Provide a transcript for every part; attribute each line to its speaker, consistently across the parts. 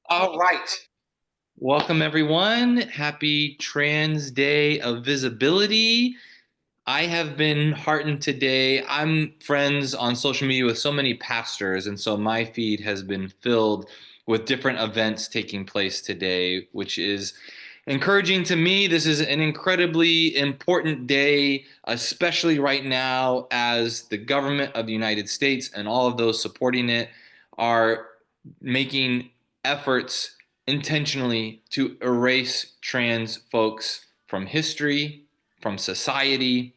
Speaker 1: All right. Welcome, everyone. Happy Trans Day of Visibility. I have been heartened today. I'm friends on social media with so many pastors, and so my feed has been filled with different events taking place today, which is encouraging to me. This is an incredibly important day, especially right now, as the government of the United States and all of those supporting it are making efforts intentionally to erase trans folks from history, from society.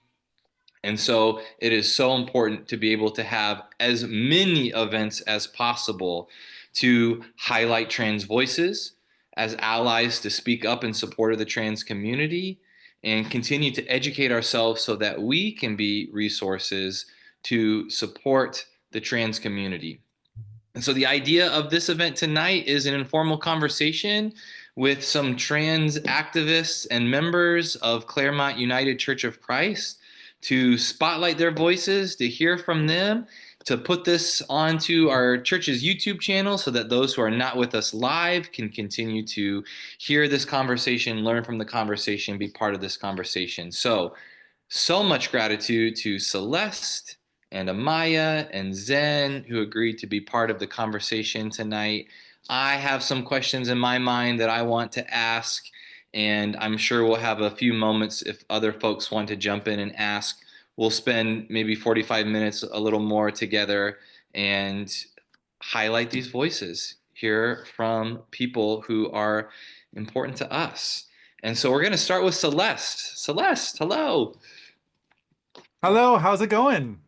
Speaker 1: And so it is so important to be able to have as many events as possible to highlight trans voices, as allies to speak up in support of the trans community, and continue to educate ourselves so that we can be resources to support the trans community. And so the idea of this event tonight is an informal conversation with some trans activists and members of Claremont United Church of Christ to spotlight their voices, to hear from them, to put this onto our church's YouTube channel so that those who are not with us live can continue to hear this conversation, learn from the conversation, be part of this conversation. So much gratitude to Celeste and Amiah and Zen who agreed to be part of the conversation tonight. I have some questions in my mind that I want to ask, and I'm sure we'll have a few moments if other folks want to jump in and ask. We'll spend maybe 45 minutes, a little more together, and highlight these voices, hear from people who are important to us. And so we're going to start with Celeste. Celeste, hello.
Speaker 2: Hello, how's it going?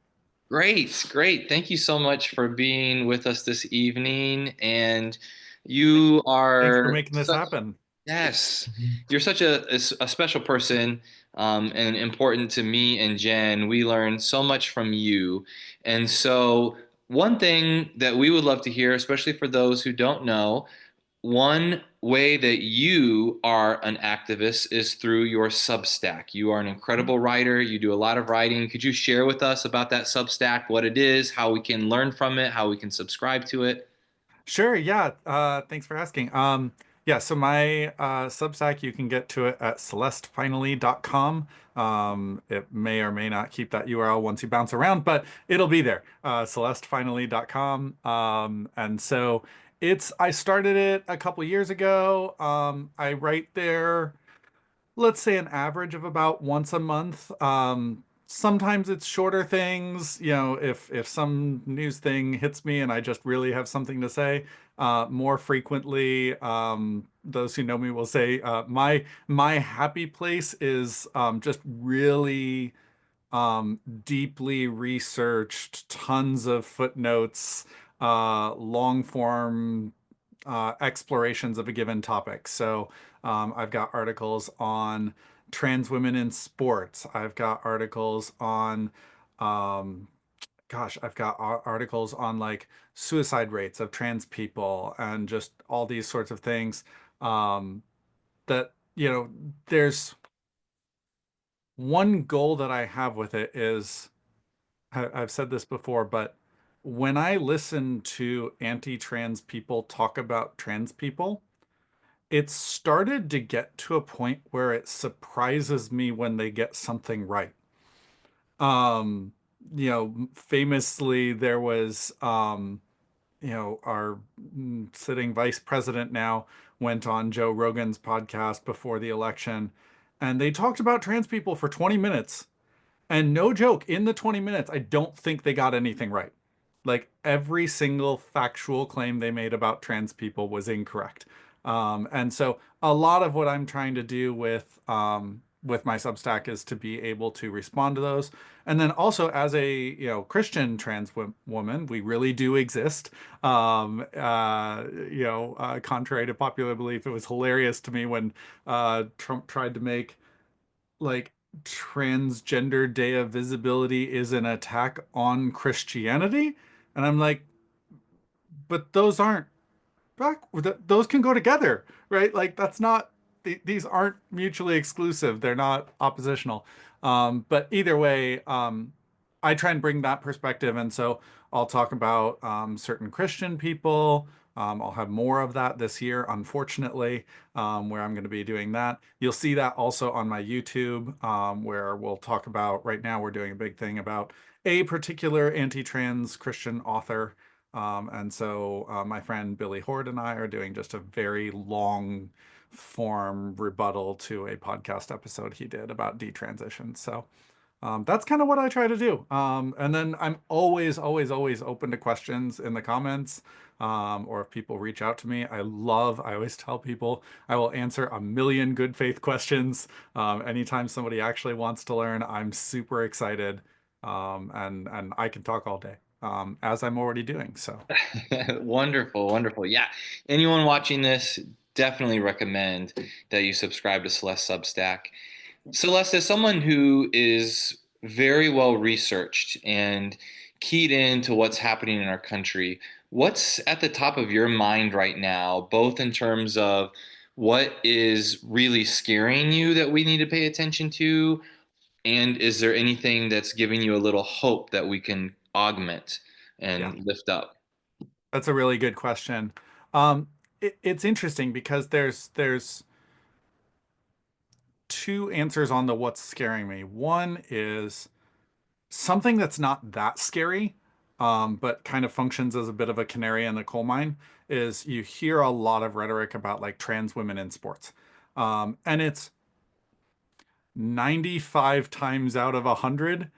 Speaker 1: Great, great. Thank you so much for being with us this evening. And you
Speaker 2: Thanks for
Speaker 1: are
Speaker 2: making this happen.
Speaker 1: yes, you're such a special person, and important to me and Jen. We learn so much from you. And so, one thing that we would love to hear, especially for those who don't know, one way that you are an activist is through your Substack. You are an incredible writer. You do a lot of writing. Could you share with us about that Substack, what it is, how we can learn from it, how we can subscribe to it?
Speaker 2: Sure, yeah. Thanks for asking. Yeah, so my Substack, you can get to it at celestefinally.com. It may or may not keep that URL once you bounce around, but it'll be there. Celestefinally.com. And so I started it a couple years ago. I write there, let's say an average of about once a month. Sometimes it's shorter things, if some news thing hits me and I just really have something to say. More frequently, those who know me will say my happy place is just really deeply researched, tons of footnotes, long form explorations of a given topic. So I've got articles on trans women in sports. I've got articles on, um, I've got articles on like suicide rates of trans people and just all these sorts of things. Um, that, there's one goal that I have with it is I've said this before, but when I listen to anti-trans people talk about trans people, it's started to get to a point where it surprises me when they get something right. Um, Famously there was our sitting vice president now went on Joe Rogan's podcast before the election, and they talked about trans people for 20 minutes. And no joke, in the 20 minutes, I don't think they got anything right. Like every single factual claim they made about trans people was incorrect. And so a lot of what I'm trying to do with my Substack is to be able to respond to those. And then also as a, Christian trans woman, we really do exist. Contrary to popular belief, it was hilarious to me when Trump tried to make like transgender day of visibility is an attack on Christianity. And I'm like, but those aren't back, those can go together, right? Like that's not, these aren't mutually exclusive. They're not oppositional. But either way, I try and bring that perspective. And so I'll talk about certain Christian people. I'll have more of that this year, unfortunately, where I'm going to be doing that. You'll see that also on my YouTube, where we'll talk about, right now, we're doing a big thing about a particular anti-trans Christian author. And so my friend Billy Horde and I are doing just a very long form rebuttal to a podcast episode he did about detransition. So that's kind of what I try to do. And then I'm always, always, always open to questions in the comments, or if people reach out to me. I always tell people I will answer a million good faith questions. Anytime somebody actually wants to learn, I'm super excited. And I can talk all day, as I'm already doing. So,
Speaker 1: Wonderful, wonderful. Yeah, anyone watching this, definitely recommend that you subscribe to Celeste Substack. Celeste, as someone who is very well researched and keyed into what's happening in our country, what's at the top of your mind right now, both in terms of what is really scaring you that we need to pay attention to, and is there anything that's giving you a little hope that we can augment
Speaker 2: yeah,
Speaker 1: and lift up?
Speaker 2: that's a really good question. It's interesting because there's two answers on the what's scaring me. One is something that's not that scary, but kind of functions as a bit of a canary in the coal mine, is you hear a lot of rhetoric about like trans women in sports. And it's 95 times out of 100,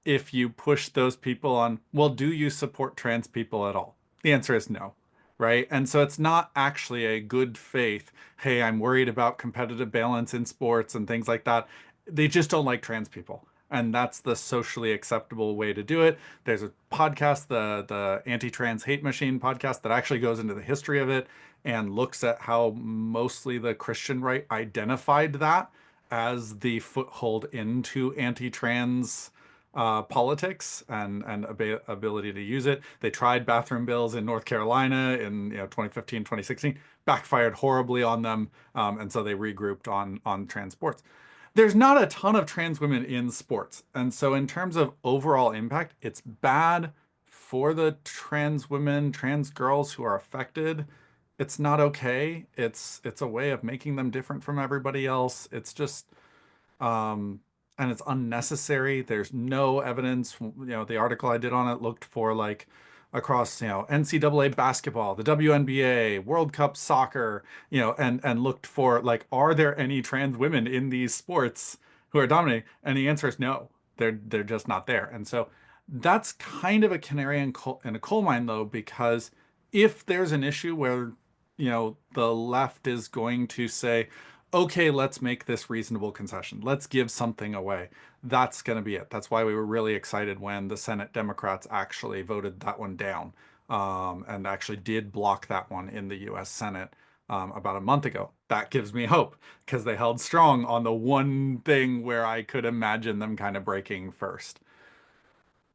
Speaker 2: if you push those people on, well, do you support trans people at all? The answer is no, right? And so it's not actually a good faith, hey, I'm worried about competitive balance in sports and things like that. They just don't like trans people. And that's the socially acceptable way to do it. There's a podcast, the Anti-Trans Hate Machine podcast, that actually goes into the history of it and looks at how mostly the Christian right identified that as the foothold into anti-trans politics and ability to use it. They tried bathroom bills in North Carolina in 2015, 2016, backfired horribly on them, and so they regrouped on trans sports. There's not a ton of trans women in sports, and so in terms of overall impact, it's bad for the trans women, trans girls who are affected. It's not okay. It's a way of making them different from everybody else. It's just um, and it's unnecessary. There's no evidence. The article I did on it looked for like across, NCAA basketball, the WNBA, World Cup soccer, and looked for like, are there any trans women in these sports who are dominating? And the answer is no. They're just not there. And so that's kind of a canary in a coal mine, though, because if there's an issue where, the left is going to say, okay, let's make this reasonable concession. Let's give something away. That's going to be it. That's why we were really excited when the Senate Democrats actually voted that one down, and actually did block that one in the US Senate about a month ago. That gives me hope because they held strong on the one thing where I could imagine them kind of breaking first.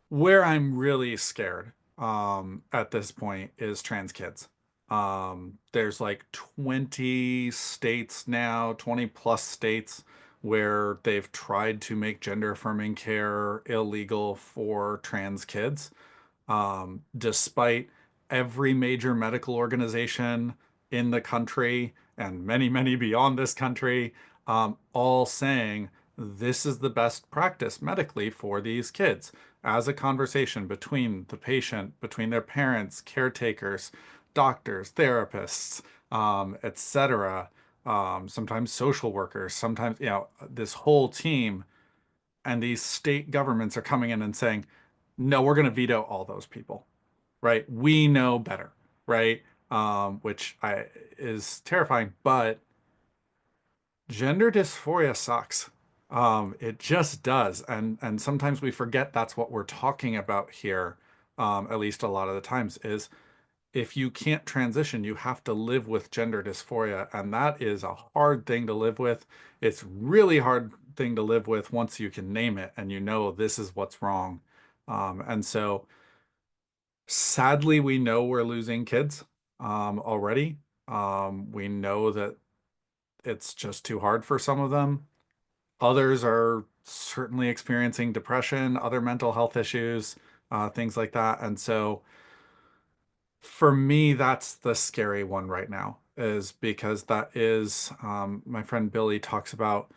Speaker 2: Where I'm really scared at this point is trans kids. There's like 20 states now, 20 plus states where they've tried to make gender affirming care illegal for trans kids, despite every major medical organization in the country and many, many beyond this country, all saying this is the best practice medically for these kids, as a conversation between the patient, between their parents, caretakers, doctors, therapists, etc. Sometimes social workers, sometimes, this whole team, and these state governments are coming in and saying, no, we're going to veto all those people, right? We know better, right? Which is terrifying, but gender dysphoria sucks. It just does, and sometimes we forget that's what we're talking about here. At least a lot of the times is if you can't transition, you have to live with gender dysphoria, and that is a hard thing to live with. It's really hard thing to live with once you can name it and you know this is what's wrong. And so sadly, we know we're losing kids already. We know that it's just too hard for some of them. Others are certainly experiencing depression, other mental health issues, things like that. And so For me, that's the scary one right now, is because that is, my friend Billy talks about,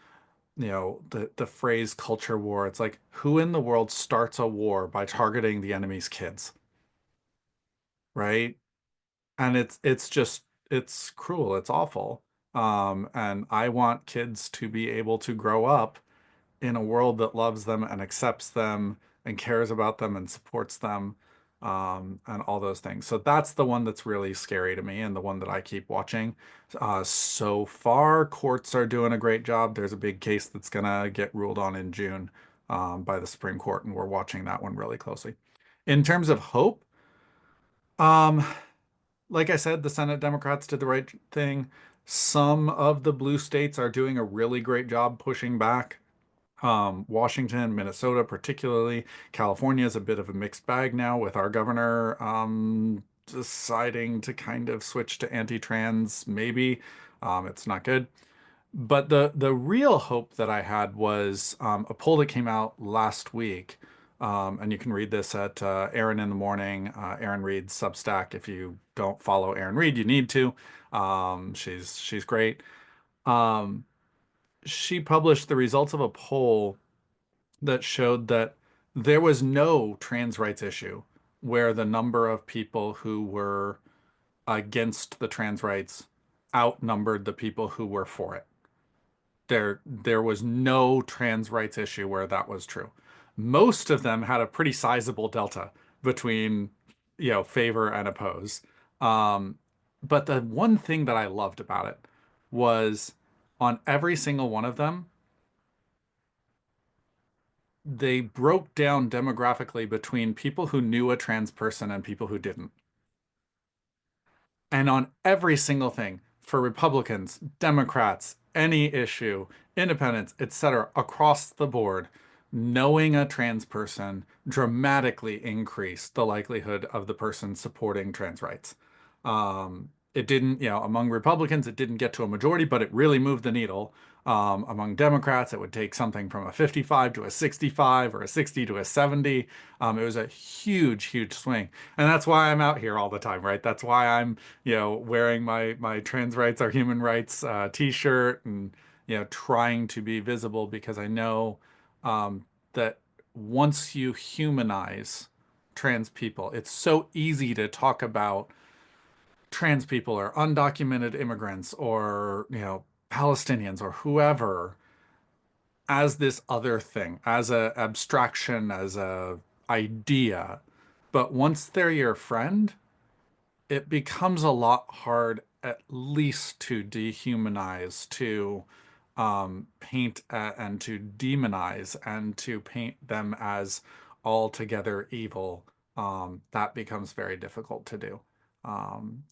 Speaker 2: the phrase culture war. It's like, who in the world starts a war by targeting the enemy's kids, right? And it's just it's cruel, it's awful. And I want kids to be able to grow up in a world that loves them and accepts them and cares about them and supports them, and all those things. So that's the one that's really scary to me and the one that I keep watching. So far, courts are doing a great job. There's a big case that's gonna get ruled on in June, by the Supreme Court, and we're watching that one really closely. In terms of hope, um, like I said, the Senate Democrats did the right thing. Some of the blue states are doing a really great job pushing back. Washington, Minnesota, particularly. California is a bit of a mixed bag now with our governor deciding to kind of switch to anti-trans, maybe. It's not good. But the real hope that I had was a poll that came out last week. And you can read this at Aaron in the Morning, Aaron Reed's Substack. If you don't follow Aaron Reed, you need to. She's great. Um, she published the results of a poll that showed that there was no trans rights issue where the number of people who were against the trans rights outnumbered the people who were for it. There was no trans rights issue where that was true. Most of them had a pretty sizable delta between, favor and oppose. Um, but the one thing that I loved about it was on every single one of them, they broke down demographically between people who knew a trans person and people who didn't. And on every single thing, for Republicans, Democrats, any issue, independents, etc., across the board, knowing a trans person dramatically increased the likelihood of the person supporting trans rights. It didn't, among Republicans, it didn't get to a majority, but it really moved the needle. Among Democrats, it would take something from a 55 to a 65 or a 60 to a 70. It was a huge, huge swing. And that's why I'm out here all the time, right? That's why I'm, wearing my trans rights are human rights t-shirt, and, trying to be visible, because I know that once you humanize trans people, it's so easy to talk about trans people or undocumented immigrants or, Palestinians or whoever as this other thing, as a abstraction, as a idea. But once they're your friend, it becomes a lot hard, at least to dehumanize, to paint and to demonize, and to paint them as altogether evil. That becomes very difficult to do.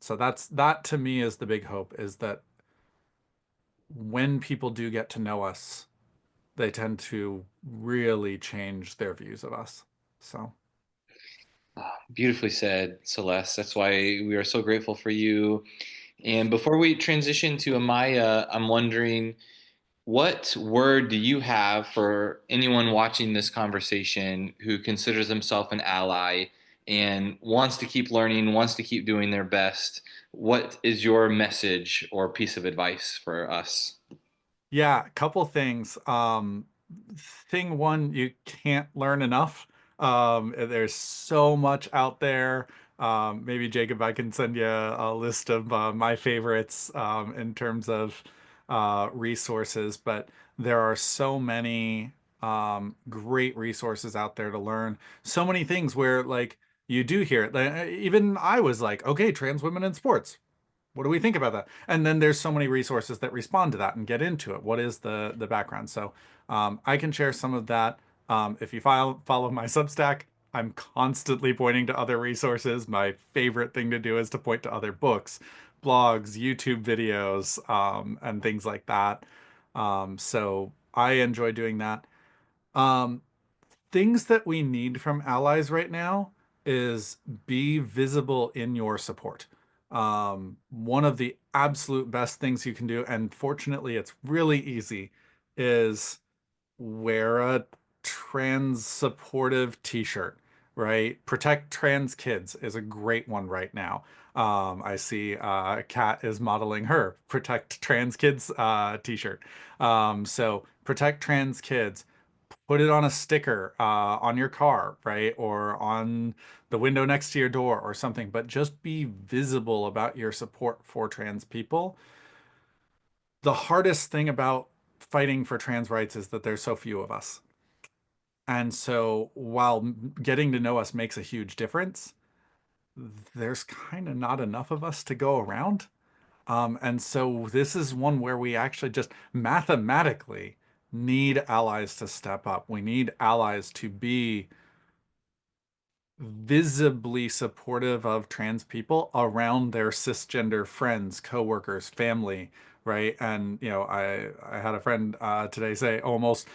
Speaker 2: So that to me is the big hope, is that when people do get to know us, they tend to really change their views of us. So,
Speaker 1: Beautifully said, Celeste. That's why we are so grateful for you. And before we transition to Amiah, I'm wondering, what word do you have for anyone watching this conversation who considers himself an ally and wants to keep learning, wants to keep doing their best? What is your message or piece of advice for us?
Speaker 2: yeah, a couple things. Thing one, you can't learn enough. There's so much out there. Maybe Jacob, I can send you a list of my favorites in terms of resources, but there are so many great resources out there to learn. So many things where, like, you do hear it. Like, even I was like, okay, trans women in sports, what do we think about that? And then there's so many resources that respond to that and get into it. What is the background? So I can share some of that. If you follow my Substack, I'm constantly pointing to other resources. My favorite thing to do is to point to other books, blogs, YouTube videos, and things like that. So I enjoy doing that. Um, Things that we need from allies right now is be visible in your support. One of the absolute best things you can do, and fortunately it's really easy, is wear a trans supportive t-shirt. right? Protect trans kids is a great one right now. I see Kat is modeling her Protect Trans Kids t-shirt. So protect trans kids, put it on a sticker on your car, right? Or on the window next to your door or something, but just be visible about your support for trans people. The hardest thing about fighting for trans rights is that there's so few of us. And so while getting to know us makes a huge difference, there's kind of not enough of us to go around. And so this is one where we actually just mathematically need allies to step up. We need allies to be visibly supportive of trans people around their cisgender friends, coworkers, family, right? And I had a friend today say almost,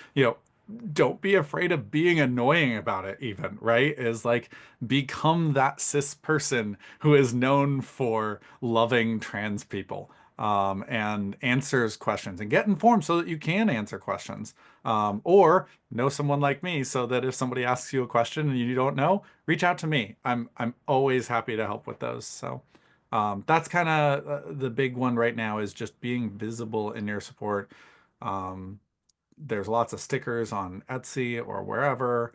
Speaker 2: don't be afraid of being annoying about it even, right? Is like become that cis person who is known for loving trans people. And answers questions and get informed so that you can answer questions. Or know someone like me so that if somebody asks you a question and you don't know, reach out to me. I'm always happy to help with those. So that's kind of the big one right now is just being visible in your support. Um, there's lots of stickers on Etsy or wherever,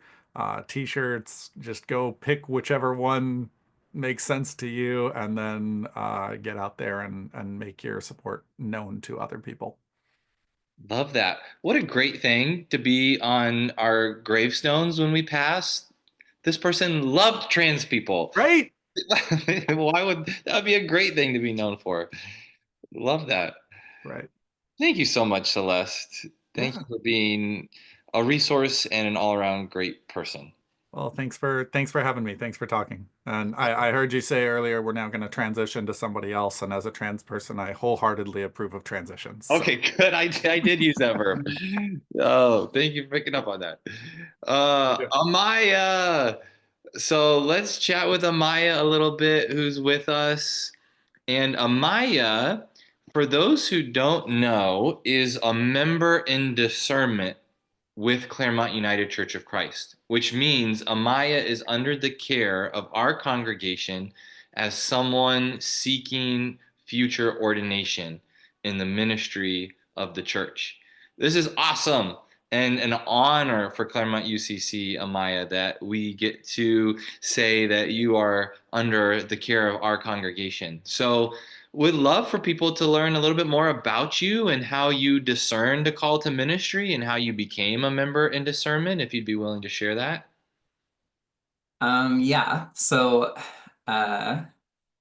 Speaker 2: t-shirts. Just go pick whichever one makes sense to you and then get out there and make your support known to other people.
Speaker 1: Love that. What a great thing to be on our gravestones when we pass. This person loved trans people.
Speaker 2: Right?
Speaker 1: Why would that would be a great thing to be known for? Love that.
Speaker 2: Right.
Speaker 1: Thank you so much, Celeste. Thank you
Speaker 2: Yeah.
Speaker 1: for being a resource and an all-around great person.
Speaker 2: Well, thanks for having me. Thanks for talking. And I heard you say earlier we're now going to transition to somebody else. And as a trans person, I wholeheartedly approve of transitions. So
Speaker 1: Okay, good. I did use that verb. Oh, thank you for picking up on that.
Speaker 2: very good.
Speaker 1: Amaya. So let's chat with Amaya a little bit, who's with us. And Amiah, for those who don't know, is a member in discernment with Claremont United Church of Christ, which means Amiah is under the care of our congregation as someone seeking future ordination in the ministry of the church. This is awesome and an honor for Claremont UCC, Amiah, that we get to say that you are under the care of our congregation. So, would love for people to learn a little bit more about you and how you discerned a call to ministry and how you became a member in discernment, if you'd be willing to share that.
Speaker 3: Yeah. So, uh,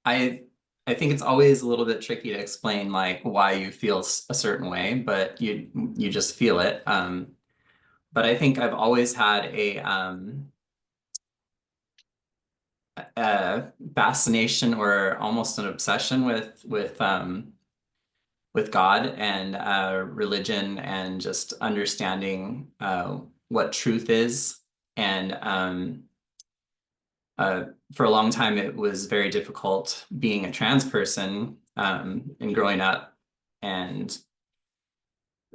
Speaker 3: I I think it's always a little bit tricky to explain like why you feel a certain way, but you just feel it. But I think I've always had a fascination or almost an obsession with God and religion and just understanding what truth is and uh, for a long time, it was very difficult being a trans person and growing up and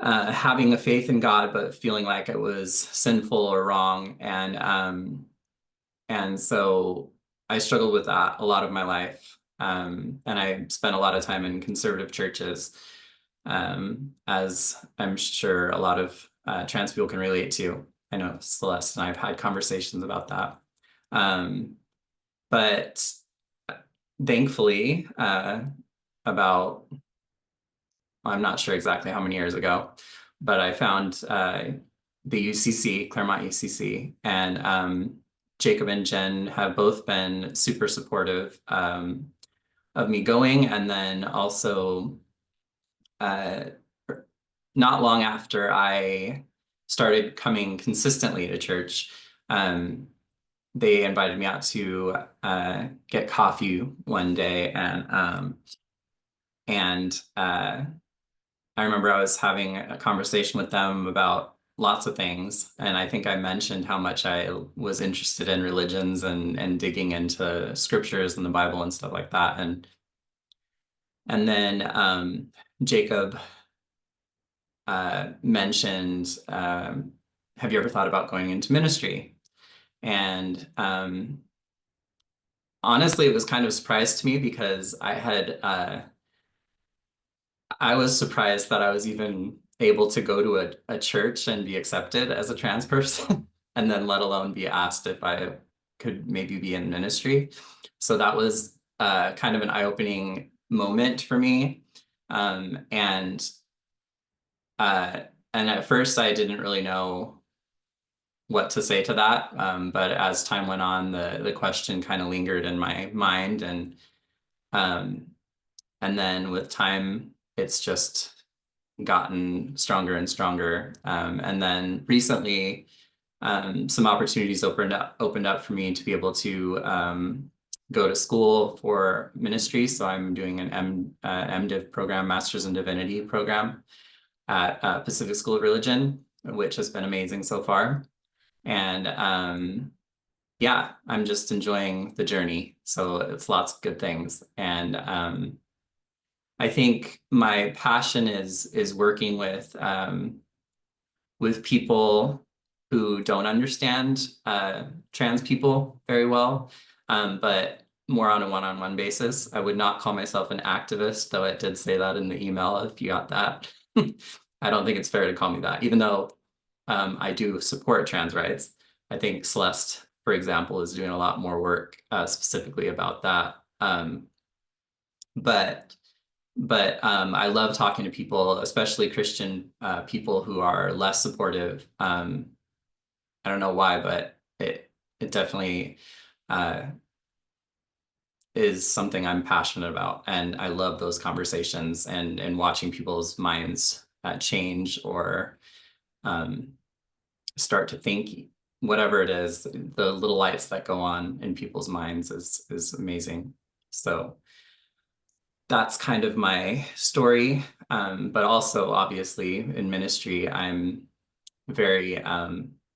Speaker 3: having a faith in God, but feeling like it was sinful or wrong. And so I struggled with that a lot of my life. And I spent a lot of time in conservative churches, as I'm sure a lot of trans people can relate to. I know Celeste and I have had conversations about that. Um, but thankfully, about, I'm not sure exactly how many years ago, but I found the UCC, Claremont UCC, and Jacob and Jen have both been super supportive of me going. And then also, uh, not long after I started coming consistently to church, um, they invited me out to get coffee one day, and I remember I was having a conversation with them about lots of things, and I think I mentioned how much I was interested in religions and digging into scriptures and the Bible and stuff like that, and then Jacob mentioned, "Have you ever thought about going into ministry?" And honestly, it was kind of a surprise to me because I was surprised that I was even able to go to a church and be accepted as a trans person, and then let alone be asked if I could maybe be in ministry. So that was kind of an eye-opening moment for me. And at first I didn't really know what to say to that. But as time went on, the question kind of lingered in my mind, um, and then with time, it's just gotten stronger and stronger. And then recently, some opportunities opened up for me to be able to go to school for ministry. So I'm doing an MDiv program, Master's in Divinity program at Pacific School of Religion, which has been amazing so far. And yeah, I'm just enjoying the journey. So it's lots of good things. And I think my passion is working with people who don't understand trans people very well, but more on a one-on-one basis. I would not call myself an activist, though it did say that in the email, if you got that. I don't think it's fair to call me that, even though I do support trans rights. I think Celeste, for example, is doing a lot more work specifically about that. But I love talking to people, especially Christian people who are less supportive. I don't know why, but it definitely is something I'm passionate about, and I love those conversations and watching people's minds change or start to think whatever it is. The little lights that go on in people's minds is amazing. So that's kind of my story. But also, obviously, in ministry, I'm very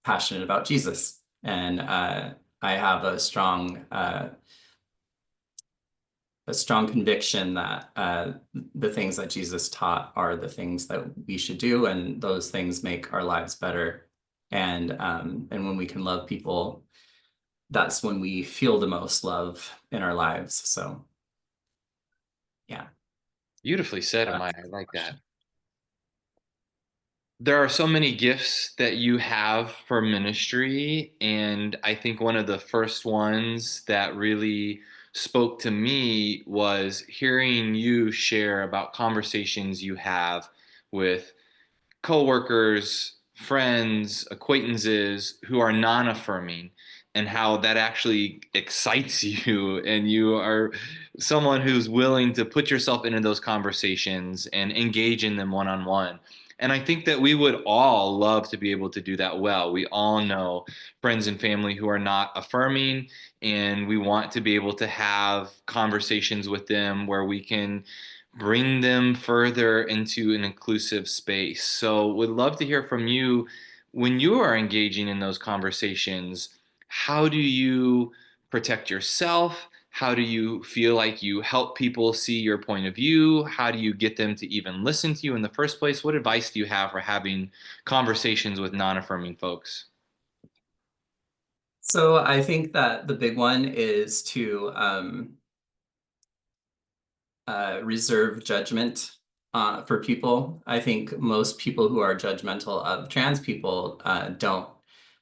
Speaker 3: passionate about Jesus. And I have a strong conviction that the things that Jesus taught are the things that we should do, and those things make our lives better. And when we can love people, that's when we feel the most love in our lives. So, yeah.
Speaker 1: Beautifully said,
Speaker 3: That's
Speaker 1: Amiah. I
Speaker 3: the
Speaker 1: like that.
Speaker 3: question.
Speaker 1: There are so many gifts that you have for ministry, and I think one of the first ones that really spoke to me was hearing you share about conversations you have with coworkers, friends, acquaintances who are non-affirming, and how that actually excites you, and you are someone who's willing to put yourself into those conversations and engage in them one-on-one. And I think that we would all love to be able to do that well. We all know friends and family who are not affirming, and we want to be able to have conversations with them where we can bring them further into an inclusive space. So, would love to hear from you when you are engaging in those conversations. How do you protect yourself? How do you feel like you help people see your point of view? How do you get them to even listen to you in the first place? What advice do you have for having conversations with non-affirming folks?
Speaker 3: So I think that the big one is to reserve judgment for people. I think most people who are judgmental of trans people don't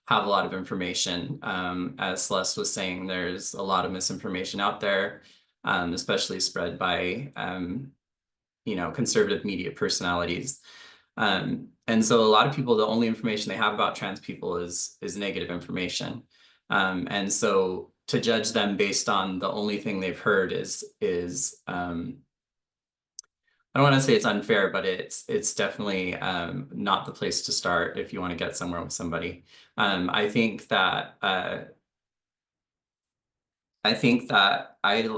Speaker 3: have a lot of information. As Celeste was saying, there's a lot of misinformation out there, especially spread by conservative media personalities. And so a lot of people, the only information they have about trans people is negative information. And so to judge them based on the only thing they've heard is I don't want to say it's unfair, but it's definitely not the place to start if you want to get somewhere with somebody. I think that I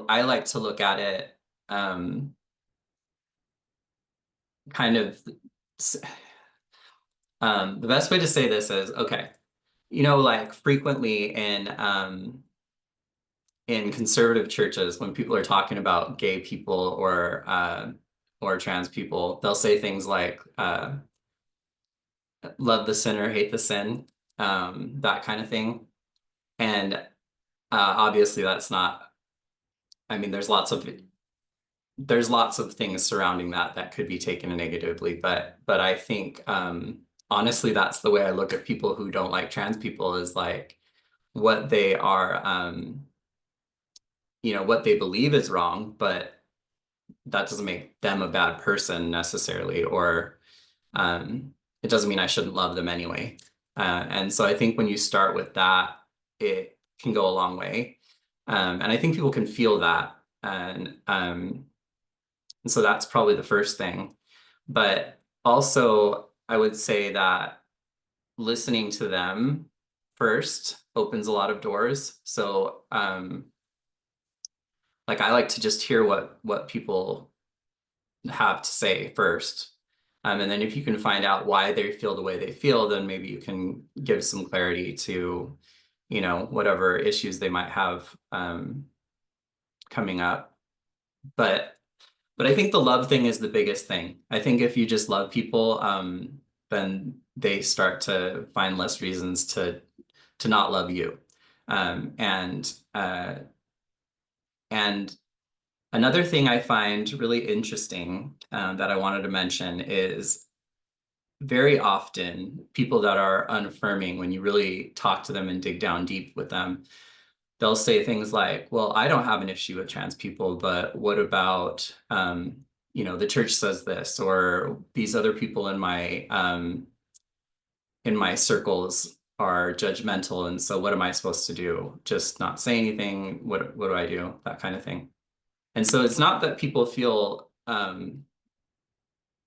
Speaker 3: like to look at it kind of the best way to say this is, okay, like frequently in conservative churches, when people are talking about gay people or trans people, they'll say things like love the sinner, hate the sin, that kind of thing. And obviously that's not, I mean, there's lots of things surrounding that could be taken negatively, but I think honestly that's the way I look at people who don't like trans people, is like what they are, what they believe is wrong, but that doesn't make them a bad person necessarily, or it doesn't mean I shouldn't love them anyway. And so I think when you start with that, it can go a long way. And I think people can feel that. And so that's probably the first thing. But also, I would say that listening to them first opens a lot of doors. So like I like to just hear what people have to say first. And then if you can find out why they feel the way they feel, then maybe you can give some clarity to, whatever issues they might have coming up. But I think the love thing is the biggest thing. I think if you just love people, then they start to find less reasons to not love you. And another thing I find really interesting that I wanted to mention is very often people that are unaffirming, when you really talk to them and dig down deep with them, they'll say things like, well, I don't have an issue with trans people, but what about, the church says this, or these other people in my circles are judgmental, and so what am I supposed to do? Just not say anything? What do I do? That kind of thing. And so it's not that people feel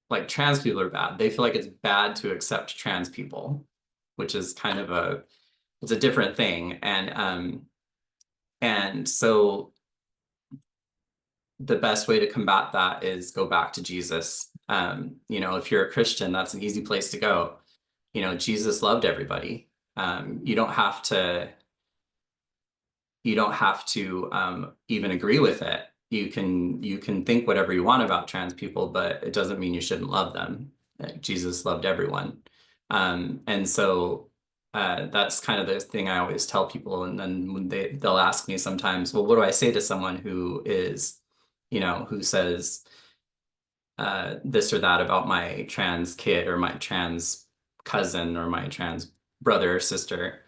Speaker 3: like trans people are bad. They feel like it's bad to accept trans people, which is kind of it's a different thing. And so the best way to combat that is go back to Jesus. If you're a Christian, that's an easy place to go. Jesus loved everybody. You don't have to even agree with it. You can think whatever you want about trans people, but it doesn't mean you shouldn't love them. Jesus loved everyone. And so that's kind of the thing I always tell people. And then when they'll ask me sometimes, well, what do I say to someone who is, who says this or that about my trans kid or my trans cousin or my trans brother or sister?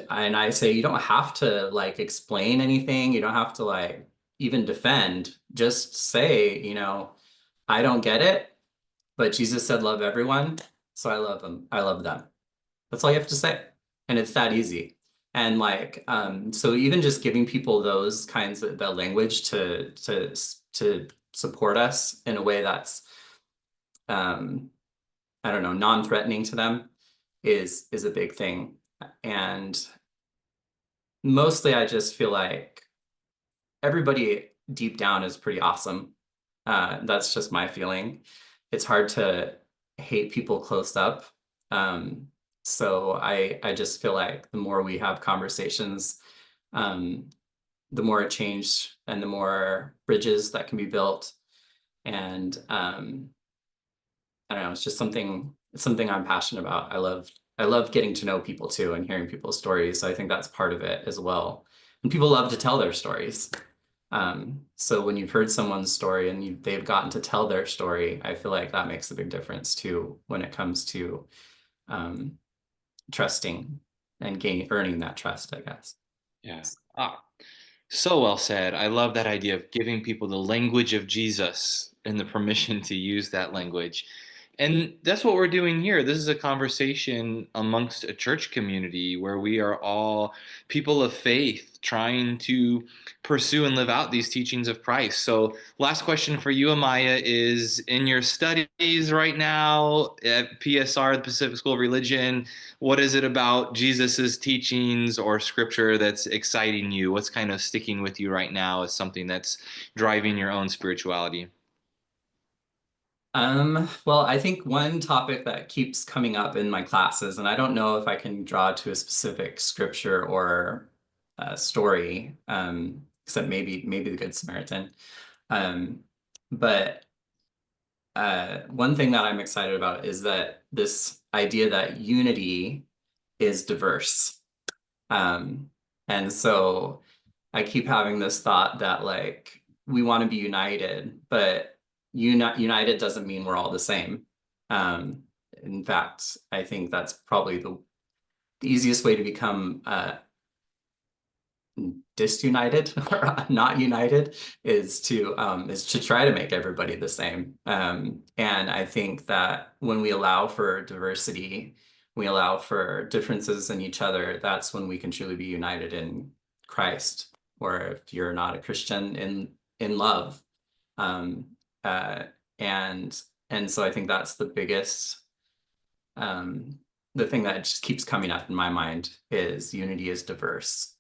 Speaker 3: And I say, you don't have to like explain anything. You don't have to like even defend. Just say, I don't get it, but Jesus said love everyone, so I love them. I love them. That's all you have to say. And it's that easy. And like, so even just giving people those kinds of the language to support us in a way that's I don't know, non-threatening to them is a big thing. And mostly I just feel like everybody deep down is pretty awesome. That's just my feeling. It's hard to hate people close up. So I just feel like the more we have conversations, the more it changes and the more bridges that can be built. And I don't know, it's something I'm passionate about. I love getting to know people too and hearing people's stories. So I think that's part of it as well. And people love to tell their stories. So when you've heard someone's story and they've gotten to tell their story, I feel like that makes a big difference too when it comes to trusting and earning that trust, I guess.
Speaker 1: Yeah. So well said. I love that idea of giving people the language of Jesus and the permission to use that language. And that's what we're doing here. This is a conversation amongst a church community where we are all people of faith trying to pursue and live out these teachings of Christ. So, last question for you, Amiah, is in your studies right now at PSR, the Pacific School of Religion, what is it about Jesus's teachings or scripture that's exciting you? What's kind of sticking with you right now as something that's driving your own spirituality?
Speaker 3: Well, I think one topic that keeps coming up in my classes, and I don't know if I can draw to a specific scripture or story, except maybe the Good Samaritan. But one thing that I'm excited about is that this idea that unity is diverse. And so I keep having this thought that like we want to be united, but united doesn't mean we're all the same. In fact, I think that's probably the easiest way to become disunited or not united is to try to make everybody the same. And I think that when we allow for diversity, we allow for differences in each other, that's when we can truly be united in Christ. Or if you're not a Christian, in love. Um, uh, and so I think that's the biggest the thing that just keeps coming up in my mind is unity is diverse.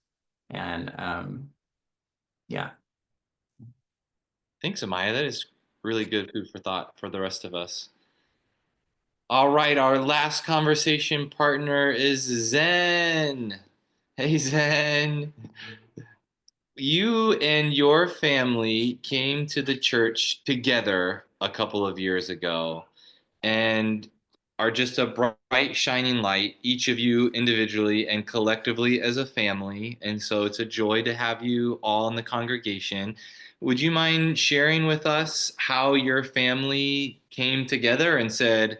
Speaker 3: And yeah.
Speaker 1: Thanks, Amiah. That is really good food for thought for the rest of us. All right, our last conversation partner is Zen. Hey, Zen. You and your family came to the church together a couple of years ago and are just a bright, shining light, each of you individually and collectively as a family. And so it's a joy to have you all in the congregation. Would you mind sharing with us how your family came together and said,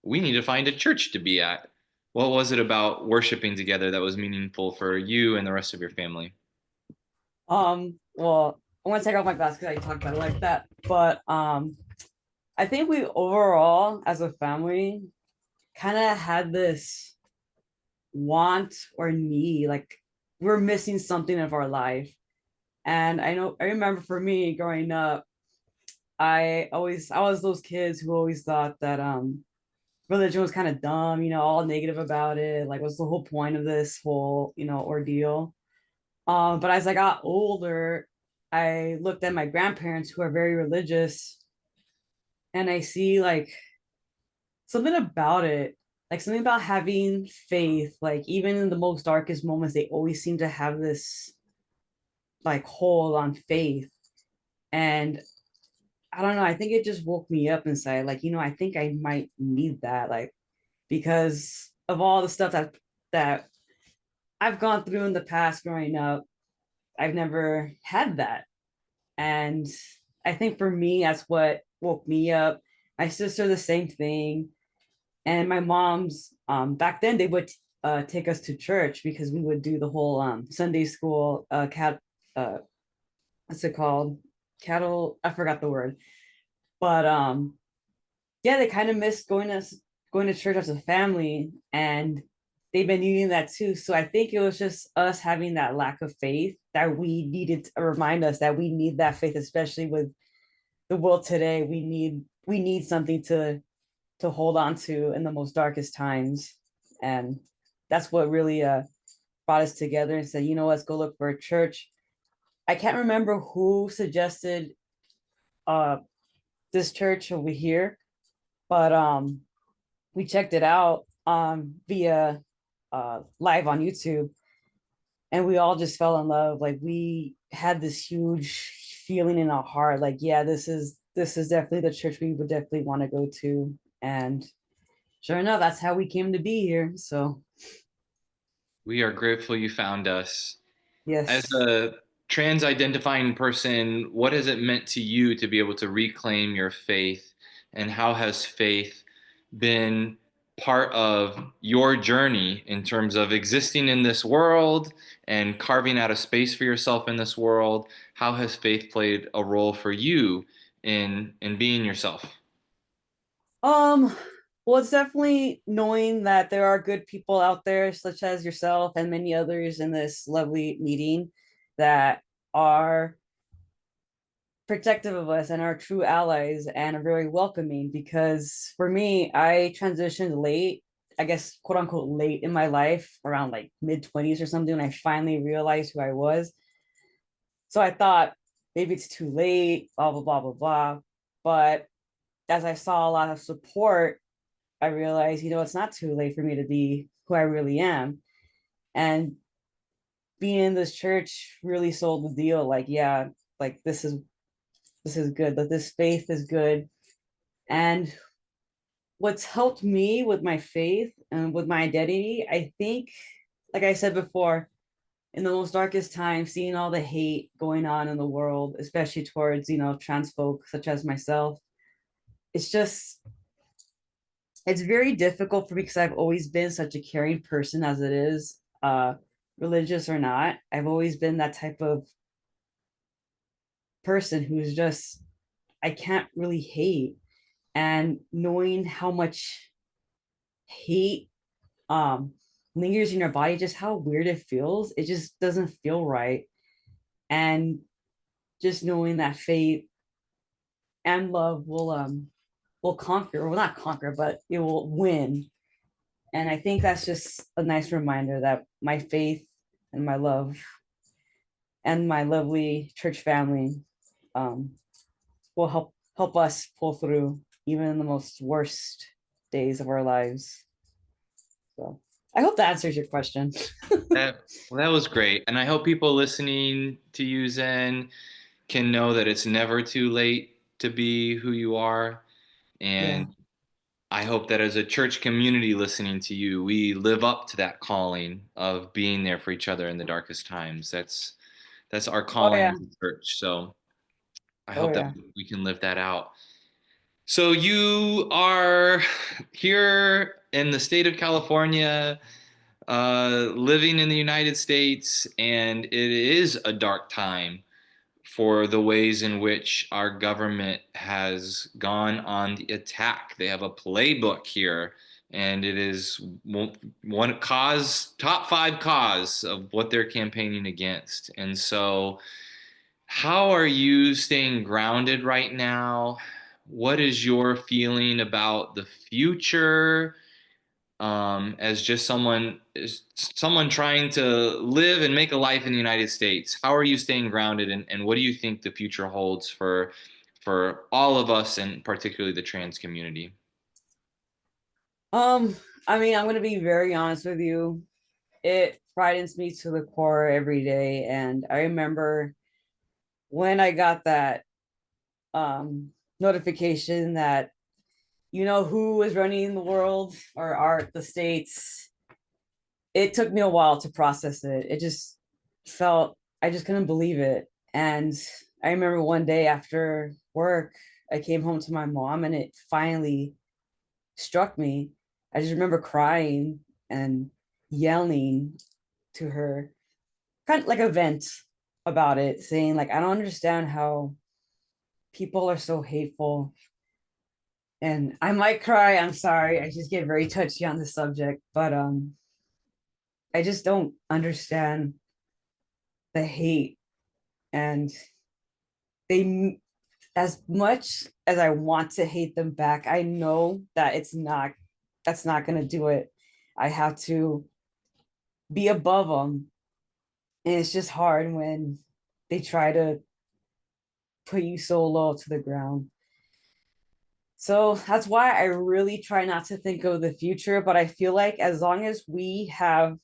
Speaker 1: we need to find a church to be at? What was it about worshiping together that was meaningful for you and the rest of your family?
Speaker 4: Well, I want to take off my glasses because I talk about it like that. But I think we overall, as a family, kind of had this want or need, like we're missing something of our life. And I remember for me growing up, I was those kids who always thought that religion was kind of dumb, all negative about it. Like, what's the whole point of this whole, ordeal? But as I got older, I looked at my grandparents who are very religious, and I see like something about it, like something about having faith, like even in the most darkest moments, they always seem to have this like hold on faith. And I don't know, I think it just woke me up inside, like, I think I might need that, like, because of all the stuff that I've gone through in the past growing up, I've never had that. And I think for me, that's what woke me up. My sister, the same thing. And my mom's, back then they would take us to church because we would do the whole Sunday school what's it called? Cattle, I forgot the word. But yeah, they kind of missed going to church as a family, and they've been needing that too. So I think it was just us having that lack of faith that we needed to remind us that we need that faith, especially with the world today. We need something to hold on to in the most darkest times. And that's what really brought us together and said, let's go look for a church. I can't remember who suggested uh this church over here, but we checked it out via live on YouTube, and we all just fell in love. Like, we had this huge feeling in our heart, like, yeah, this is definitely the church we would definitely want to go to. And sure enough, that's how we came to be here. So
Speaker 1: We are grateful you found us. As
Speaker 4: yes.
Speaker 1: a trans identifying person, what has it meant to you to be able to reclaim your faith? And how has faith been part of your journey in terms of existing in this world and carving out a space for yourself in this world? How has faith played a role for you in being yourself?
Speaker 4: Um, well, it's definitely knowing that there are good people out there, such as yourself and many others in this lovely meeting, that are protective of us and are true allies and are very welcoming. Because for me, I transitioned late, I guess, quote unquote, late in my life, around like mid-20s or something, when I finally realized who I was. So I thought maybe it's too late, blah, blah, blah, blah, blah. But as I saw a lot of support, I realized, it's not too late for me to be who I really am. And being in this church really sold the deal. Like, yeah, like this is good. That this faith is good. And what's helped me with my faith and with my identity, I think like I said before, in the most darkest time, seeing all the hate going on in the world, especially towards, trans folk such as myself, it's just, it's very difficult for me because I've always been such a caring person as it is, religious or not. I've always been that type of person who's just, I can't really hate. And knowing how much hate lingers in your body, just how weird it feels, it just doesn't feel right. And just knowing that faith and love will conquer, well not conquer, but it will win. And I think that's just a nice reminder that my faith and my love and my lovely church family um, will help us pull through even in the most worst days of our lives. So I hope that answers your question.
Speaker 1: That was great. And I hope people listening to you, Zen, can know that it's never too late to be who you are.
Speaker 4: Yeah.
Speaker 1: And I hope that as a church community listening to you, we live up to that calling of being there for each other in the darkest times. That's our
Speaker 4: Oh
Speaker 1: calling
Speaker 4: yeah.
Speaker 1: as a church. So I
Speaker 4: Oh
Speaker 1: hope that
Speaker 4: yeah.
Speaker 1: we can live that out. So you are here in the state of California, living in the United States, and it is a dark time for the ways in which our government has gone on the attack. They have a playbook here, and it is one cause, top five cause of what they're campaigning against. And so, how are you staying grounded right now? What is your feeling about the future? As just someone trying to live and make a life in the United States. How are you staying grounded, and what do you think the future holds for all of us, and particularly the trans community?
Speaker 4: Um, I mean, I'm gonna be very honest with you. It frightens me to the core every day. And I remember when I got that notification that who was running the world or are the states, it took me a while to process it. It just felt, I just couldn't believe it. And I remember one day after work, I came home to my mom and it finally struck me. I just remember crying and yelling to her, kind of like a vent about it, saying like, I don't understand how people are so hateful. And I might cry, I'm sorry, I just get very touchy on the subject, but I just don't understand the hate. And they, as much as I want to hate them back, I know that that's not going to do it. I have to be above them. And it's just hard when they try to put you so low to the ground. So that's why I really try not to think of the future. But I feel like as long as we have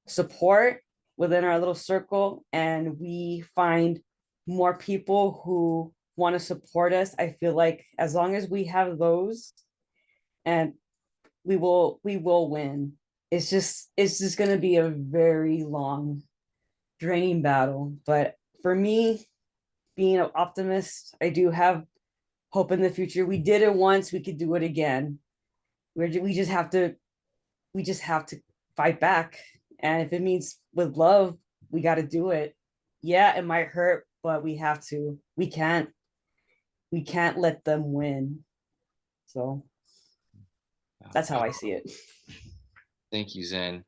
Speaker 4: support within our little circle and we find more people who want to support us, I feel like as long as we have those, and we will win. It's just going to be a very long draining battle. But for me, being an optimist, I do have hope in the future. We did it once, we could do it again. We just have to fight back. And if it means with love, we got to do it. Yeah, it might hurt, but we have to. We can't let them win. So that's how I see it.
Speaker 1: Thank you, Zen.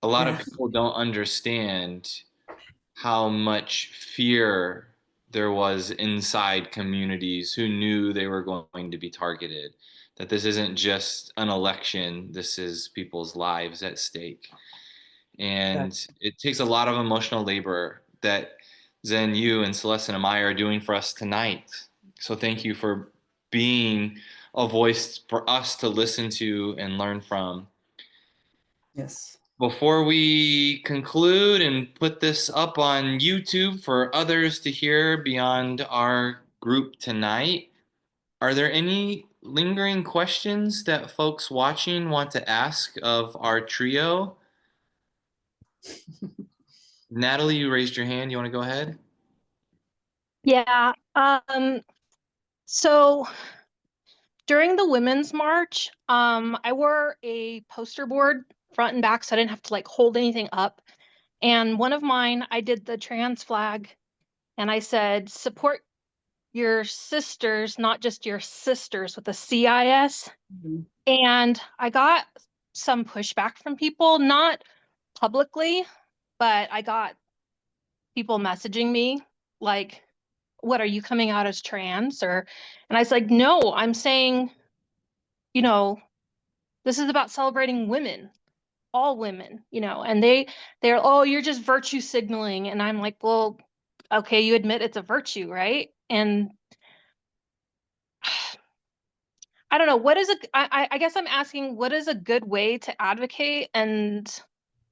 Speaker 1: A lot of
Speaker 4: Yeah.
Speaker 1: people don't understand how much fear there was inside communities who knew they were going to be targeted. That this isn't just an election, this is people's lives at stake. And it takes a lot of emotional labor that Zen, you, and Celeste and Amiah are doing for us tonight. So thank you for being a voice for us to listen to and learn from.
Speaker 4: Yes.
Speaker 1: Before we conclude and put this up on YouTube for others to hear beyond our group tonight, are there any lingering questions that folks watching want to ask of our trio? Natalie, you raised your hand. You want to go ahead?
Speaker 5: Yeah. So during the Women's March, I wore a poster board front and back, so I didn't have to like hold anything up. And one of mine, I did the trans flag, and I said, support your sisters, not just your sisters with a CIS.
Speaker 4: Mhm.
Speaker 5: And I got some pushback from people, not publicly, but I got people messaging me like, what, are you coming out as trans? Or, and I was like, no, I'm saying, you know, this is about celebrating women, all women, you know, and they're, oh, you're just virtue signaling. And I'm like, well, okay, you admit it's a virtue, right? And I don't know, what is I guess I'm asking, what is a good way to advocate and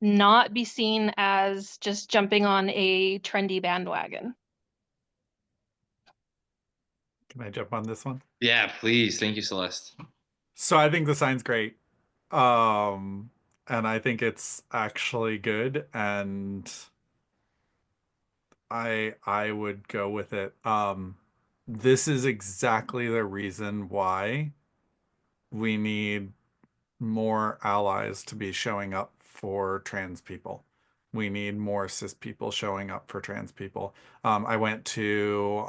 Speaker 5: not be seen as just jumping on a trendy bandwagon?
Speaker 2: Can I jump on this one?
Speaker 1: Yeah, please. Thank you, Celeste.
Speaker 2: So I think the sign's great. Um, and I think it's actually good, and I would go with it. This is exactly the reason why we need more allies to be showing up for trans people. We need more cis people showing up for trans people. I went to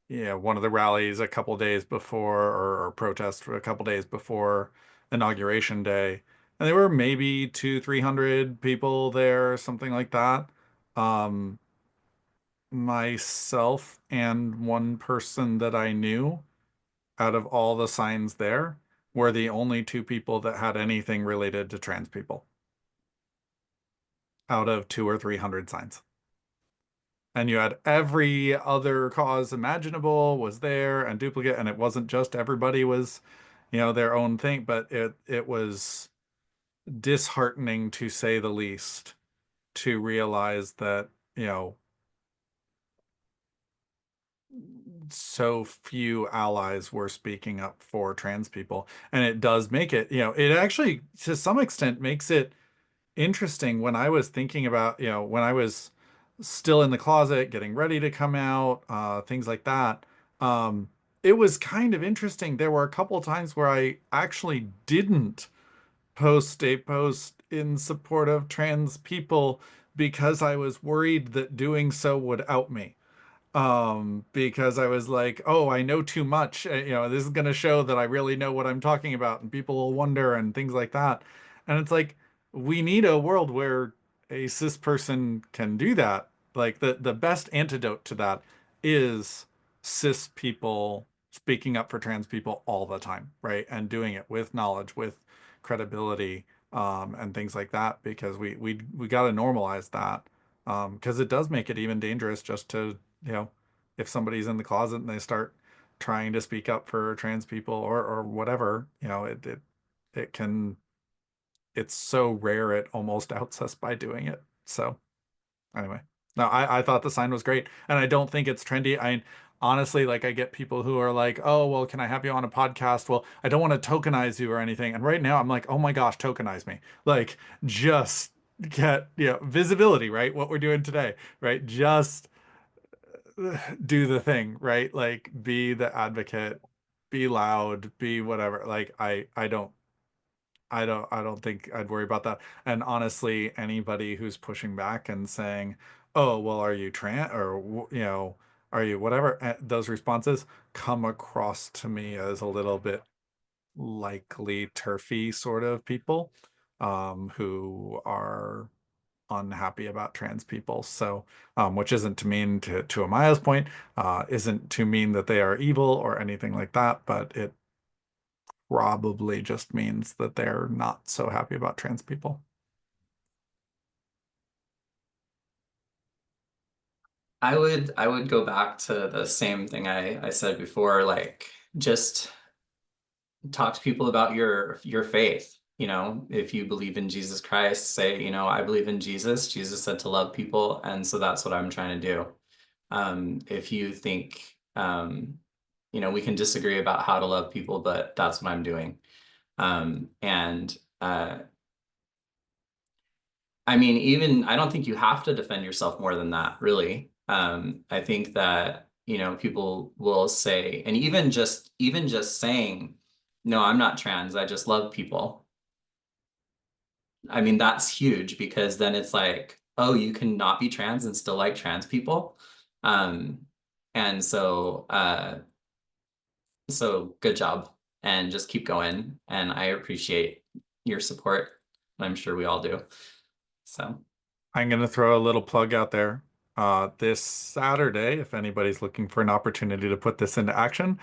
Speaker 2: one of the rallies a couple days before, or protest a couple days before Inauguration Day, and there were maybe 300 people there, something like that. Um, Myself and one person that I knew out of all the signs there were the only two people that had anything related to trans people out of 200 or 300 signs. And you had every other cause imaginable was there and duplicate, and it wasn't just everybody was, their own thing, but it was disheartening to say the least to realize that, so few allies were speaking up for trans people. And it does make it, it actually to some extent makes it interesting. When I was thinking about, when I was still in the closet, getting ready to come out, things like that, it was kind of interesting. There were a couple of times where I actually didn't post a post in support of trans people because I was worried that doing so would out me. Because I was like, oh, I know too much. This is going to show that I really know what I'm talking about, and people will wonder and things like that. And it's like, we need a world where a cis person can do that. Like the best antidote to that is cis people speaking up for trans people all the time, right? And doing it with knowledge, with credibility, and things like that, because we got to normalize that. Because it does make it even dangerous just to, if somebody's in the closet and they start trying to speak up for trans people or whatever, it can, it's so rare it almost outs us by doing it. So anyway, no, I thought the sign was great, and I don't think it's trendy. I honestly, like, I get people who are like, oh, well, can I have you on a podcast? Well, I don't want to tokenize you or anything. And right now I'm like, oh my gosh, tokenize me. Like, just get, visibility, right? What we're doing today, right? Just do the thing, right? Like, be the advocate, be loud, be whatever. Like, I don't think I'd worry about that. And honestly, anybody who's pushing back and saying, "Oh, well, are you trans or are you whatever?" Those responses come across to me as a little bit likely turfy sort of people, who are unhappy about trans people. So, which isn't to mean to Amiah's point, isn't to mean that they are evil or anything like that, but it probably just means that they're not so happy about trans people.
Speaker 3: I would go back to the same thing I said before, like, just talk to people about your faith. If you believe in Jesus Christ, say, I believe in Jesus. Jesus said to love people, and so that's what I'm trying to do. If you think, we can disagree about how to love people, but that's what I'm doing. And I mean, even I don't think you have to defend yourself more than that, really. I think that, people will say, and even just saying, no, I'm not trans, I just love people. I mean, that's huge because then it's like, oh, you can not be trans and still like trans people. Um, and so good job and just keep going. And I appreciate your support. I'm sure we all do. So.
Speaker 2: I'm going to throw a little plug out there. This Saturday, if anybody's looking for an opportunity to put this into action,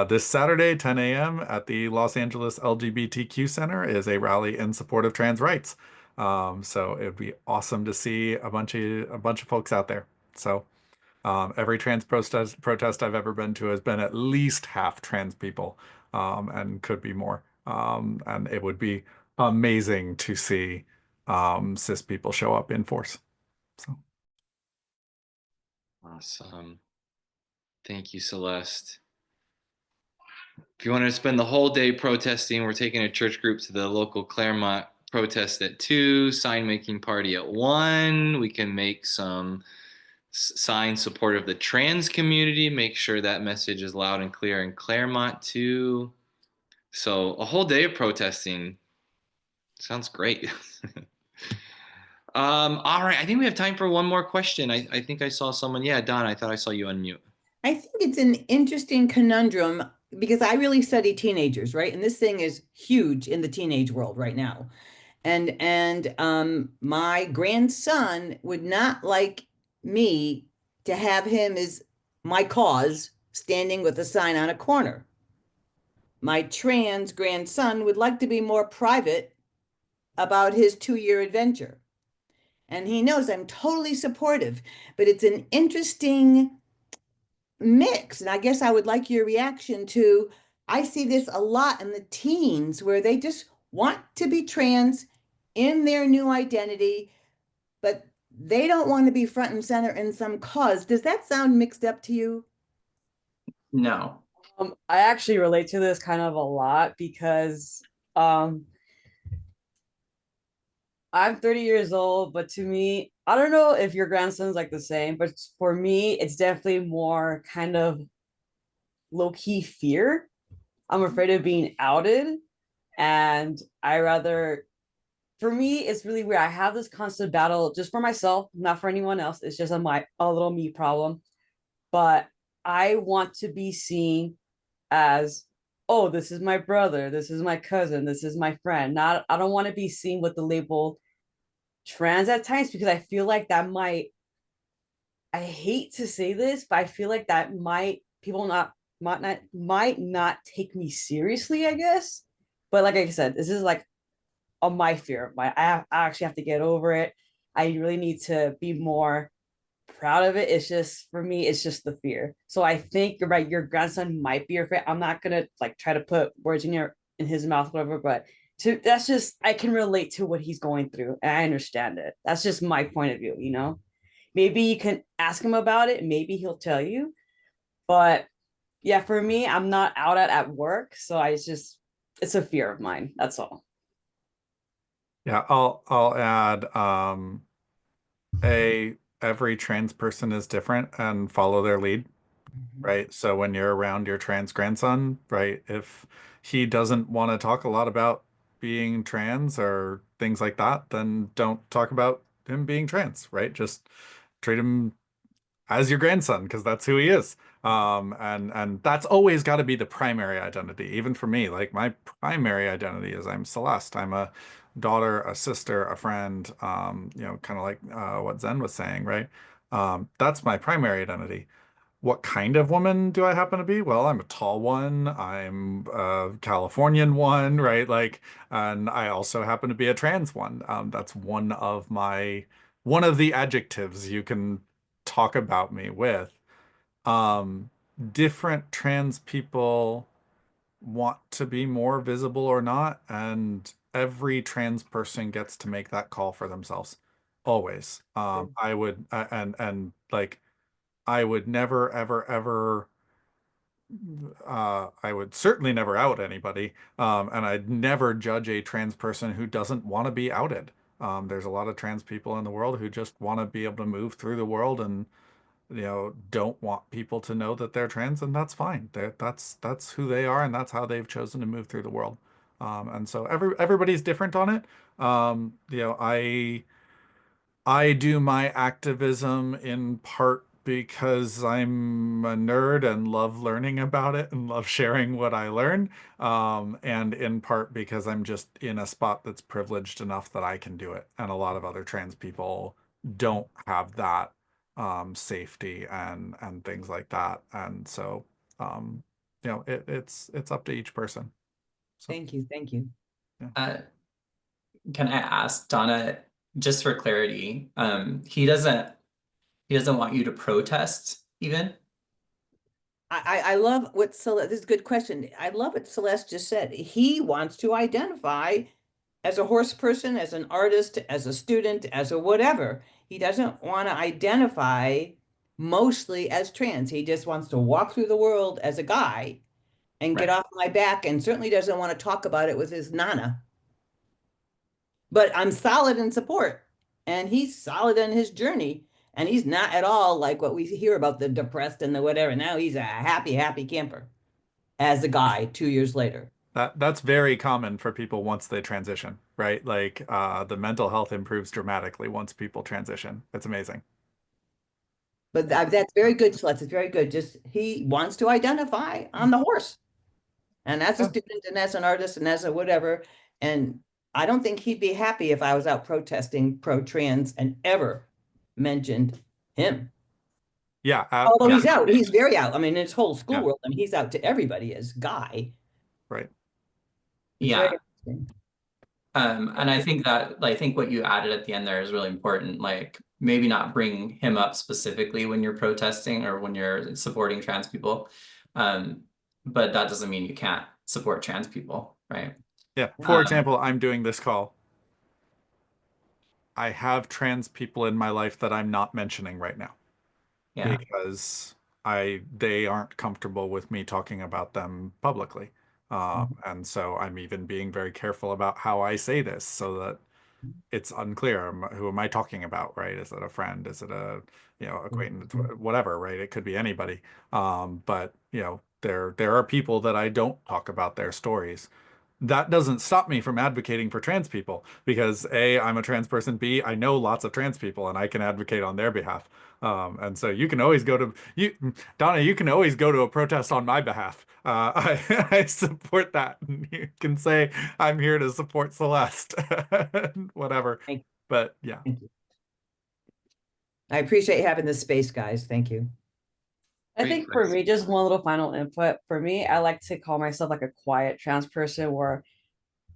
Speaker 2: this Saturday, 10 a.m. at the Los Angeles LGBTQ Center is a rally in support of trans rights. So it'd be awesome to see a bunch of folks out there. So every trans protest I've ever been to has been at least half trans people, and could be more. And it would be amazing to see cis people show up in force. So
Speaker 1: Awesome. Thank you, Celeste. If you want to spend the whole day protesting, we're taking a church group to the local Claremont protest at 2, sign making party at 1. We can make some sign support of the trans community, make sure that message is loud and clear in Claremont too. So a whole day of protesting sounds great. All right, I think we have time for one more question. I think I saw someone. Yeah, Don, I thought I saw you unmute.
Speaker 6: I think it's an interesting conundrum because I really study teenagers, right? And this thing is huge in the teenage world right now. And my grandson would not like me to have him as my cause standing with a sign on a corner. My trans grandson would like to be more private about his 2-year adventure. And he knows I'm totally supportive, but it's an interesting mix. And I guess I would like your reaction to, I see this a lot in the teens where they just want to be trans in their new identity, but they don't want to be front and center in some cause. Does that sound mixed up to you?
Speaker 3: No.
Speaker 4: I actually relate to this kind of a lot because I'm 30 years old, but to me, I don't know if your grandson's like the same, but for me, it's definitely more kind of low-key fear. I'm afraid of being outed, and for me, it's really weird. I have this constant battle just for myself, not for anyone else. It's just a little me problem. But I want to be seen as, oh, this is my brother, this is my cousin, this is my friend. Not, I don't want to be seen with the label trans at times because I feel like that I hate to say this, but I feel like that people might not take me seriously, I guess. But like I said, this is like my fear. I actually have to get over it. I really need to be more proud of it. It's just, for me, it's just the fear. So I think you're right. Your grandson might be afraid. I'm not gonna like try to put words in his mouth, whatever. But that's just, I can relate to what he's going through, and I understand it. That's just my point of view. Maybe you can ask him about it. Maybe he'll tell you. But yeah, for me, I'm not out at work, so it's a fear of mine. That's all.
Speaker 2: yeah, I'll add every trans person is different and follow their lead, right? So when you're around your trans grandson, right, if he doesn't want to talk a lot about being trans or things like that, then don't talk about him being trans, right? Just treat him as your grandson because that's who he is. And that's always got to be the primary identity. Even for me, like my primary identity is I'm Celeste. I'm a daughter, a sister, a friend. Kind of like what Zen was saying, right? That's my primary identity. What kind of woman do I happen to be? Well, I'm a tall one. I'm a Californian one, right? Like, and I also happen to be a trans one. That's one of the adjectives you can talk about me with. Um, Different trans people want to be more visible or not, and every trans person gets to make that call for themselves. Always. I would, and like, I would never, ever, ever, I would certainly never out anybody. And I'd never judge a trans person who doesn't want to be outed. There's a lot of trans people in the world who just want to be able to move through the world and, don't want people to know that they're trans, and that's fine. That's who they are, and that's how they've chosen to move through the world. And so everybody's different on it. I do my activism in part because I'm a nerd and love learning about it and love sharing what I learn. And in part because I'm just in a spot that's privileged enough that I can do it. And a lot of other trans people don't have that safety and things like that. And so it's up to each person. So
Speaker 6: Thank you. Thank you.
Speaker 3: Uh, can I ask Donna, just for clarity, he doesn't want you to protest even?
Speaker 6: I love what Celeste, this is a good question. I love what Celeste just said. He wants to identify as a horse person, as an artist, as a student, as a whatever. He doesn't want to identify mostly as trans. He just wants to walk through the world as a guy and get
Speaker 3: Right.
Speaker 6: off my back, and certainly doesn't want to talk about it with his nana. But I'm solid in support, and he's solid in his journey. And he's not at all like what we hear about the depressed and the whatever. Now he's a happy, happy camper as a guy 2 years later.
Speaker 2: that's very common for people once they transition, right? Like the mental health improves dramatically once people transition. It's amazing.
Speaker 6: But that's very good, Celeste. It's very good. Just he wants to identify on the horse. And as a
Speaker 2: Yeah.
Speaker 6: student and as an artist and as a whatever. And I don't think he'd be happy if I was out protesting pro-trans and ever mentioned him.
Speaker 2: Yeah.
Speaker 6: Although
Speaker 3: Yeah.
Speaker 6: he's out, he's very out. I mean, his whole school
Speaker 2: Yeah.
Speaker 6: world, I mean, he's out to everybody as Guy.
Speaker 2: Right.
Speaker 6: It's
Speaker 3: Yeah.
Speaker 6: very interesting.
Speaker 3: And I think what you added at the end there is really important. Like maybe not bring him up specifically when you're protesting or when you're supporting trans people. But that doesn't mean you can't support trans people, right?
Speaker 2: Yeah. For example, I'm doing this call. I have trans people in my life that I'm not mentioning right now
Speaker 3: Yeah.
Speaker 2: because they aren't comfortable with me talking about them publicly. And so I'm even being very careful about how I say this so that it's unclear. Who am I talking about, right? Is it a friend? Is it a, acquaintance, whatever, right? It could be anybody. But there are people that I don't talk about their stories. That doesn't stop me from advocating for trans people because A, I'm a trans person, B, I know lots of trans people and I can advocate on their behalf. And so you can always Donna, you can always go to a protest on my behalf. I support that. You can say I'm here to support Celeste, whatever.
Speaker 6: Thank you.
Speaker 2: But yeah.
Speaker 6: Thank you. I appreciate having this space, guys. Thank you.
Speaker 4: I
Speaker 1: Great
Speaker 4: think for
Speaker 1: question.
Speaker 4: me, just one little final input. For me, I like to call myself like a quiet trans person where,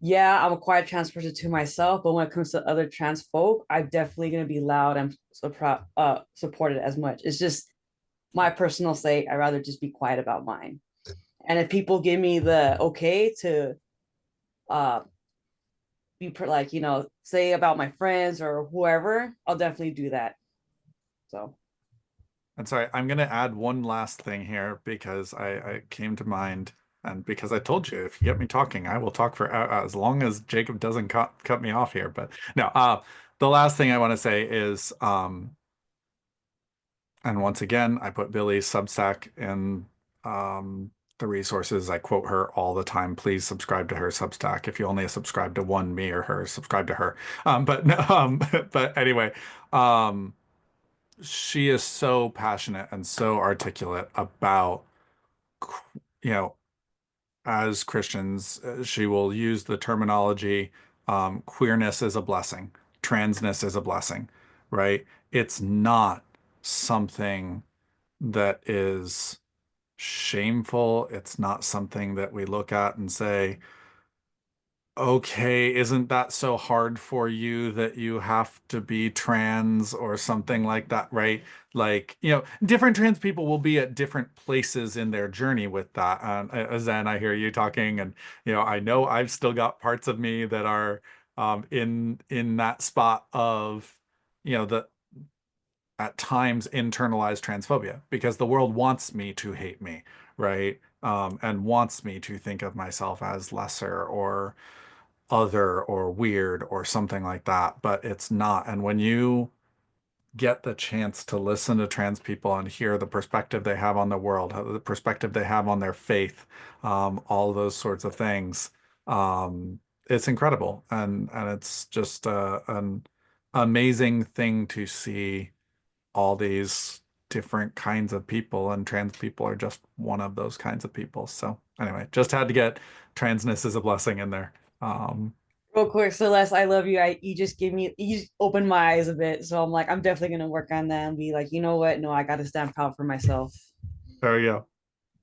Speaker 4: yeah, I'm a quiet trans person to myself, but when it comes to other trans folk, I'm definitely going to be loud and supported as much. It's just my personal say. I'd rather just be quiet about mine. And if people give me the okay to like, say about my friends or whoever, I'll definitely do that. So.
Speaker 2: And sorry, I'm going to add one last thing here because I came to mind, and because I told you, if you get me talking, I will talk for as long as Jacob doesn't cut me off here. But no, the last thing I want to say is, and once again, I put Billy's Substack in the resources. I quote her all the time. Please subscribe to her Substack. If you only subscribe to one, me or her, subscribe to her. But anyway, she is so passionate and so articulate about, as Christians, she will use the terminology, queerness is a blessing, transness is a blessing, right? It's not something that is shameful. It's not something that we look at and say, okay, isn't that so hard for you that you have to be trans or something like that, right? Like, different trans people will be at different places in their journey with that. And Zen, I hear you talking, and I know I've still got parts of me that are in that spot of, the at times internalized transphobia because the world wants me to hate me, right? And wants me to think of myself as lesser or other or weird or something like that, but it's not. And when you get the chance to listen to trans people and hear the perspective they have on the world, the perspective they have on their faith, all those sorts of things, it's incredible. And it's just an amazing thing to see all these different kinds of people, and trans people are just one of those kinds of people. So anyway, just had to get transness is a blessing in there.
Speaker 4: Real quick, Celeste, I love you. You just opened my eyes a bit. So I'm like, I'm definitely gonna work on that and be like, you know what? No, I gotta stamp out for myself.
Speaker 2: There you go.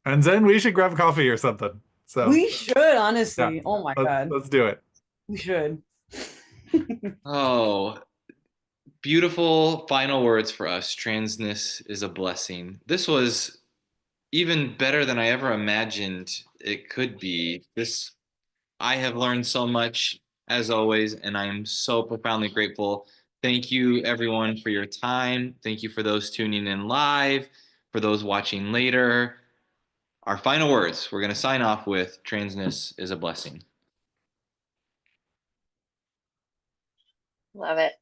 Speaker 2: And then we should grab coffee or something. So
Speaker 4: We should,
Speaker 2: yeah,
Speaker 4: honestly. Oh my God.
Speaker 2: let's do it.
Speaker 4: We should.
Speaker 1: Oh, beautiful final words for us. Transness is a blessing. This was even better than I ever imagined it could be. I have learned so much as always, and I am so profoundly grateful. Thank you, everyone, for your time. Thank you for those tuning in live, for those watching later. Our final words, we're going to sign off with transness is a blessing.
Speaker 5: Love it.